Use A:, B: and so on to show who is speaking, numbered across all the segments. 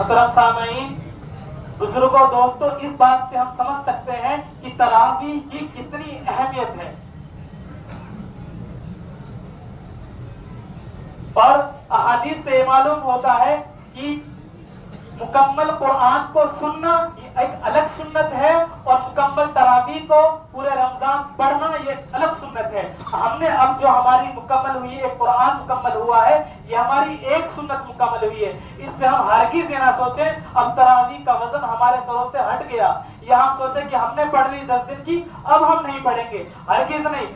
A: محترم سامعین، بزرگوں، دوستوں، اس بات سے ہم سمجھ سکتے ہیں کہ تراویح کی کتنی اہمیت ہے، اور احادیث سے معلوم ہوتا ہے کہ مکمل قرآن کو سننا یہ ایک الگ سنت ہے، اور مکمل تراویح کو پورے رمضان پڑھنا یہ الگ سنت ہے۔ ہم نے اب جو ہماری مکمل ہوئی ہے، قرآن مکمل ہوا ہے، یہ ہماری ایک سنت مکمل ہوئی ہے۔ اس سے ہم ہرگز یہ نہ سوچیں اب تراویح کا وزن ہمارے سروں سے ہٹ گیا، یا ہم سوچیں کہ ہم نے پڑھ لی 10 دن کی اب ہم نہیں پڑھیں گے، ہرگز نہیں۔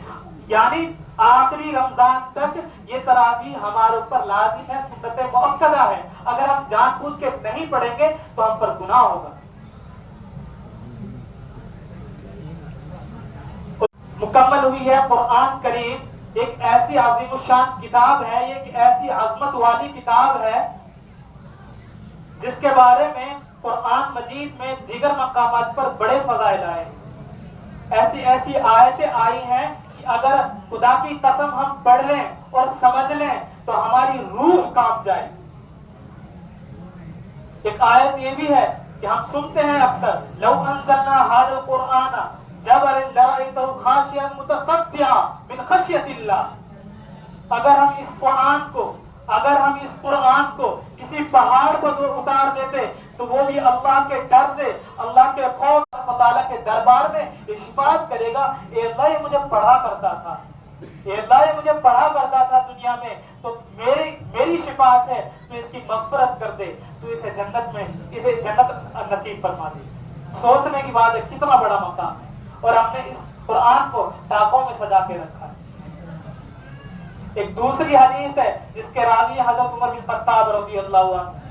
A: یعنی آخری رمضان تک یہ تراویح ہمارے اوپر لازم ہے، سنت مؤکدہ ہے۔ اگر ہم جان بوجھ کے نہیں پڑھیں گے تو ہم پر گناہ ہوگا۔ مکمل ہوئی ہے قرآن کریم، ایک ایسی عظیم الشان کتاب ہے، ایک ایسی عظمت والی کتاب ہے جس کے بارے میں قرآن مجید میں دیگر مقامات پر بڑے فضائل آئے ہیں۔ ایسی ایسی آیتیں آئی ہیں کہ اگر خدا کی قسم ہم پڑھ لیں اور سمجھ لیں تو ہماری روح کانپ جائے۔ ایک آیت یہ بھی ہے کہ ہم سنتے ہیں اکثر، لو انزلنا هذا القرآن جبلا لرأيته خاشعا متصدعا من خشیۃ اللہ۔ اگر ہم اس قرآن کو کسی پہاڑ پر اتار دیتے تو وہ بھی اللہ کے ڈر سے، اللہ کے خوف، اللہ تعالیٰ کے دربار میں شفاعت کرے گا، اے اللہ یہ مجھے پڑھا کرتا تھا، اے اللہ یہ مجھے پڑھا کرتا تھا دنیا میں، تو میری شفاعت ہے، تو اس کی مغفرت کر دے، تو اسے جنت نصیب فرما دے۔ سوچنے کی بات ہے کتنا بڑا مقام ہے، اور ہم نے اس قرآن کو ٹاپوں میں سجا کے رکھا ہے۔ ایک دوسری حدیث ہے جس کے راوی حضرت عمر بن خطاب رضی اللہ عنہ۔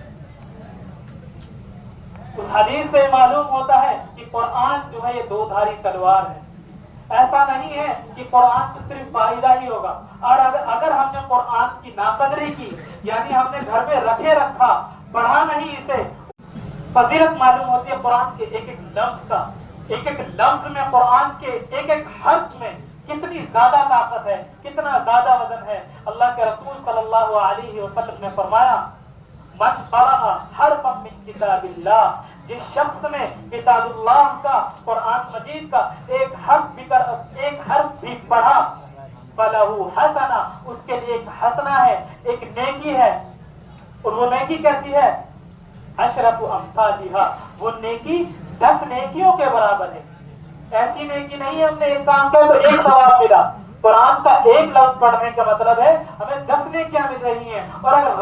A: اس حدیث سے معلوم ہوتا ہے کہ قرآن جو ہے یہ دو دھاری تلوار ہے۔ ایسا نہیں ہے کہ قرآن سے صرف فائدہ ہی ہوگا، اور اگر ہم نے قرآن کی ناقدری کی، یعنی ہم نے گھر میں رکھا پڑھا نہیں اسے، فضیلت معلوم ہوتی ہے قرآن کے ایک ایک لفظ کا، ایک ایک لفظ میں، قرآن کے ایک ایک حرف میں کتنی زیادہ طاقت ہے، کتنا زیادہ وزن ہے۔ اللہ کے رسول صلی اللہ علیہ وسلم نے فرمایا، من قرأ حرفا من کتاب اللہ، جس شخص نے کتاب اللہ کا، قرآن مجید کا ایک حرف بھی پڑھا، فلہ حسنہ، اس کے لیے ایک حسنہ ہے، ایک نیکی ہے، اور وہ نیکی کیسی ہے؟ عشرۃ امثالھا، وہ نیکی 10 نیکیوں کے برابر ہے۔ ایسی نیکی نہیں ہے ہم نے ایک کام کیا تو ایک ثواب ملا۔ قرآن کا ایک لفظ پڑھنے کا مطلب ہے ہمیں 10 نیکیاں مل رہی ہیں، اور اگر